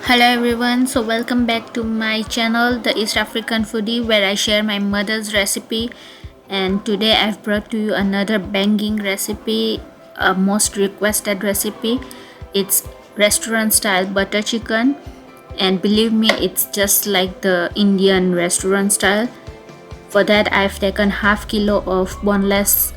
Hello everyone, so welcome back to my channel, the East African Foodie, where I share my mother's recipe. And today I've brought to you another banging recipe, a most requested recipe. It's restaurant style butter chicken, and believe me, it's just like the Indian restaurant style. For that, I've taken half kilo of boneless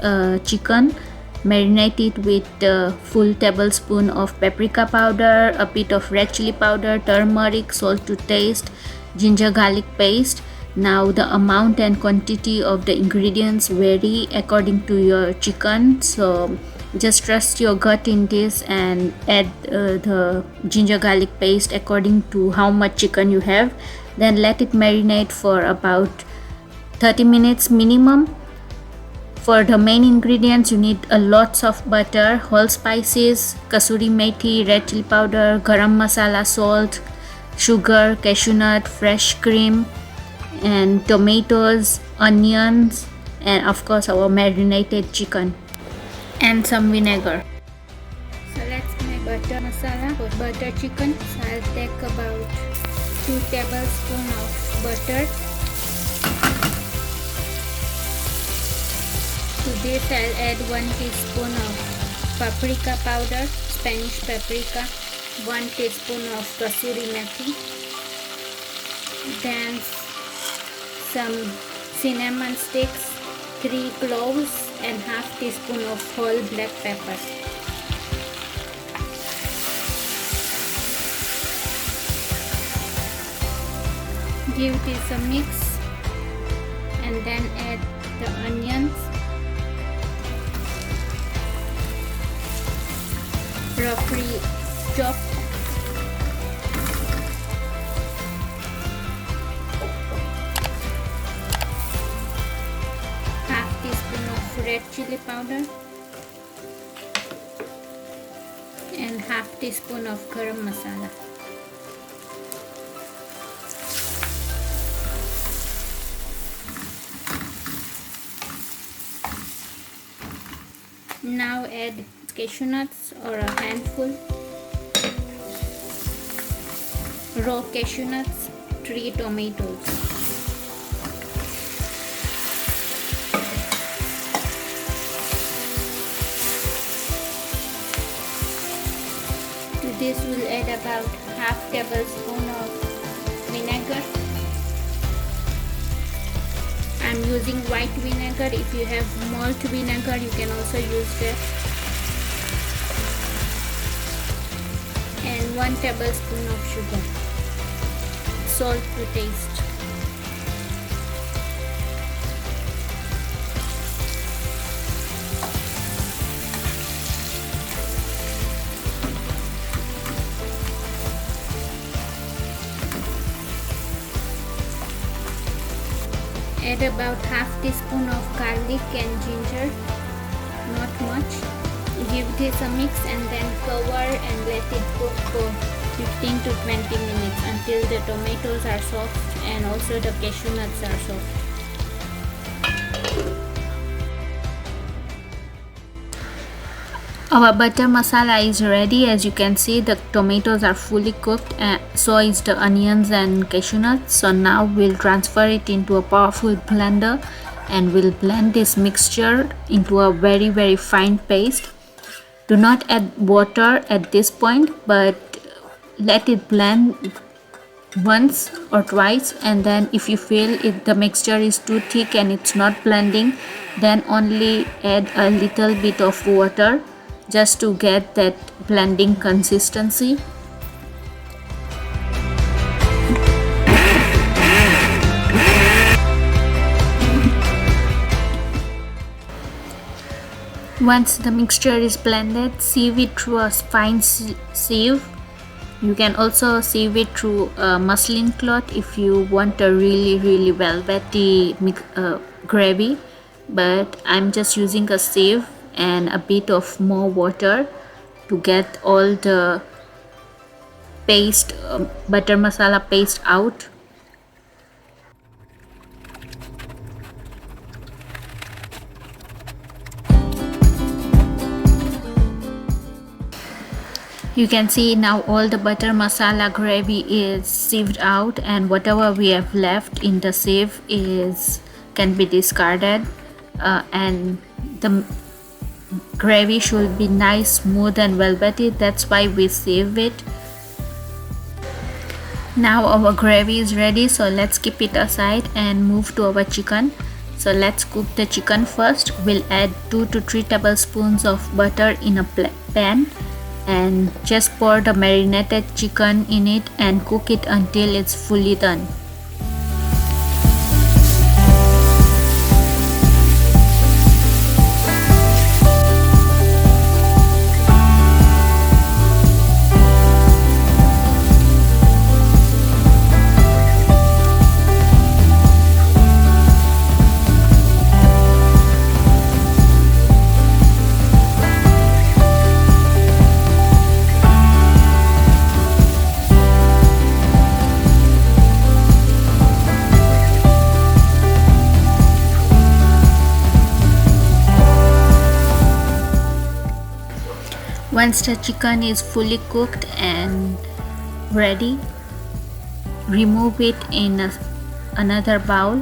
chicken, marinate it with a full tablespoon of paprika powder, a bit of red chili powder, turmeric, salt to taste, ginger garlic paste. Now the amount and quantity of the ingredients vary according to your chicken, so just trust your gut in this and add the ginger garlic paste according to how much chicken you have. Then let it marinate for about 30 minutes minimum. For the main ingredients, you need a lots of butter, whole spices, kasuri methi, red chili powder, garam masala, salt, sugar, cashew nut, fresh cream, and tomatoes, onions, and of course our marinated chicken, and some vinegar. So let's make butter masala for butter chicken. So I'll take about 2 tablespoons of butter. To this I'll add 1 teaspoon of paprika powder, Spanish paprika, 1 teaspoon of kasuri methi, then some cinnamon sticks, 3 cloves and half teaspoon of whole black pepper. Give this a mix and then add the onions, roughly chopped, half teaspoon of red chili powder and half teaspoon of garam masala. Now add cashew nuts or a handful, raw cashew nuts, 3 tomatoes. To this we'll add about half tablespoon of vinegar. I'm using white vinegar. If you have malt vinegar, you can also use that. And 1 tablespoon of sugar, salt to taste. Add about half teaspoon of garlic and ginger, not much. Give this a mix and then cover and let it cook for 15 to 20 minutes until the tomatoes are soft and also the cashew nuts are soft. Our butter masala is ready. As you can see, the tomatoes are fully cooked and so is the onions and cashew nuts. So now we'll transfer it into a powerful blender and we'll blend this mixture into a very fine paste. Do not add water at this point, but let it blend once or twice, and then if you feel the mixture is too thick and it's not blending, then only add a little bit of water just to get that blending consistency. Once the mixture is blended, sieve it through a fine sieve. You can also sieve it through a muslin cloth if you want a really velvety gravy, but I'm just using a sieve and a bit of more water to get all the paste, butter masala paste out. You can see now all the butter masala gravy is sieved out, and whatever we have left in the sieve is can be discarded, and the gravy should be nice, smooth and velvety. That's why we sieve it. Now our gravy is ready, so let's keep it aside and move to our chicken. So let's cook the chicken first. We'll add 2 to 3 tablespoons of butter in a pan and just pour the marinated chicken in it and cook it until it's fully done. Once the chicken is fully cooked and ready, remove it in another bowl,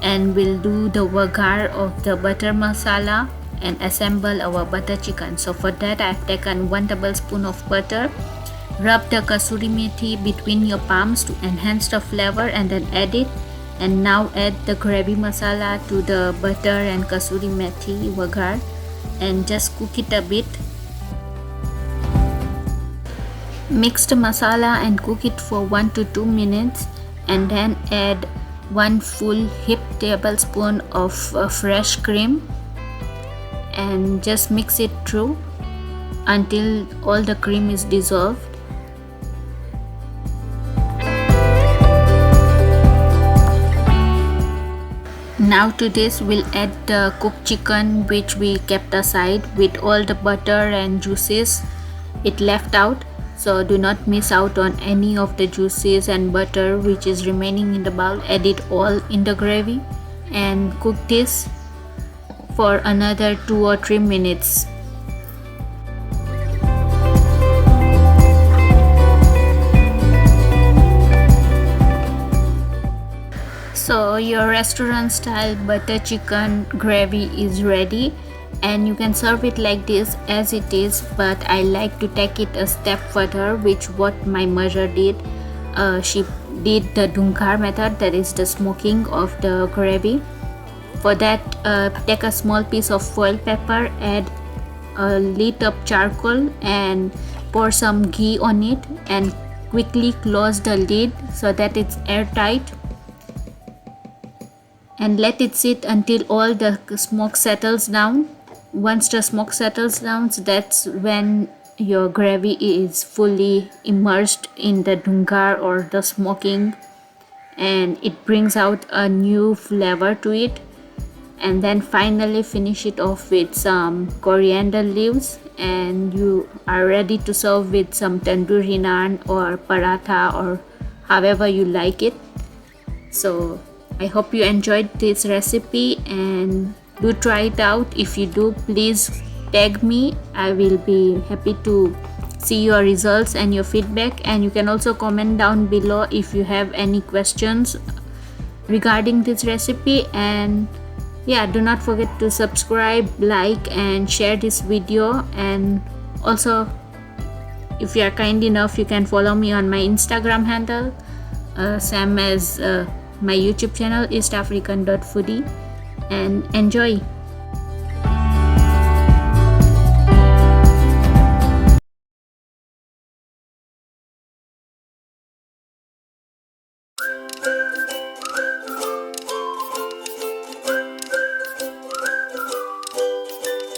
and we'll do the vagar of the butter masala and assemble our butter chicken. So for that, I've taken 1 tablespoon of butter. Rub the kasuri methi between your palms to enhance the flavor and then add it. And now add the gravy masala to the butter and kasuri methi vagar and just cook it a bit. Mix the masala and cook it for 1 to 2 minutes, and then add 1 full heaped tablespoon of fresh cream and just mix it through until all the cream is dissolved. Now to this we'll add the cooked chicken which we kept aside with all the butter and juices it left out. So do not miss out on any of the juices and butter which is remaining in the bowl. Add it all in the gravy and cook this for another 2 or 3 minutes. So your restaurant style butter chicken gravy is ready, and you can serve it like this as it is, but I like to take it a step further, which what my mother did. She did the dunkar method, that is the smoking of the gravy. For that, take a small piece of foil pepper, add a lit up charcoal and pour some ghee on it and quickly close the lid so that it's airtight, and let it sit until all the smoke settles down. Once the smoke settles down, that's when your gravy is fully immersed in the dunkar or the smoking, and it brings out a new flavor to it. And then finally finish it off with some coriander leaves, and you are ready to serve with some tandoori naan or paratha or however you like it. So I hope you enjoyed this recipe and do try it out. If you do, please tag me. I will be happy to see your results and your feedback, and you can also comment down below if you have any questions regarding this recipe. And yeah, do not forget to subscribe, like and share this video. And also, if you are kind enough, you can follow me on my Instagram handle, same as my YouTube channel, eastafrican.foodie, and enjoy.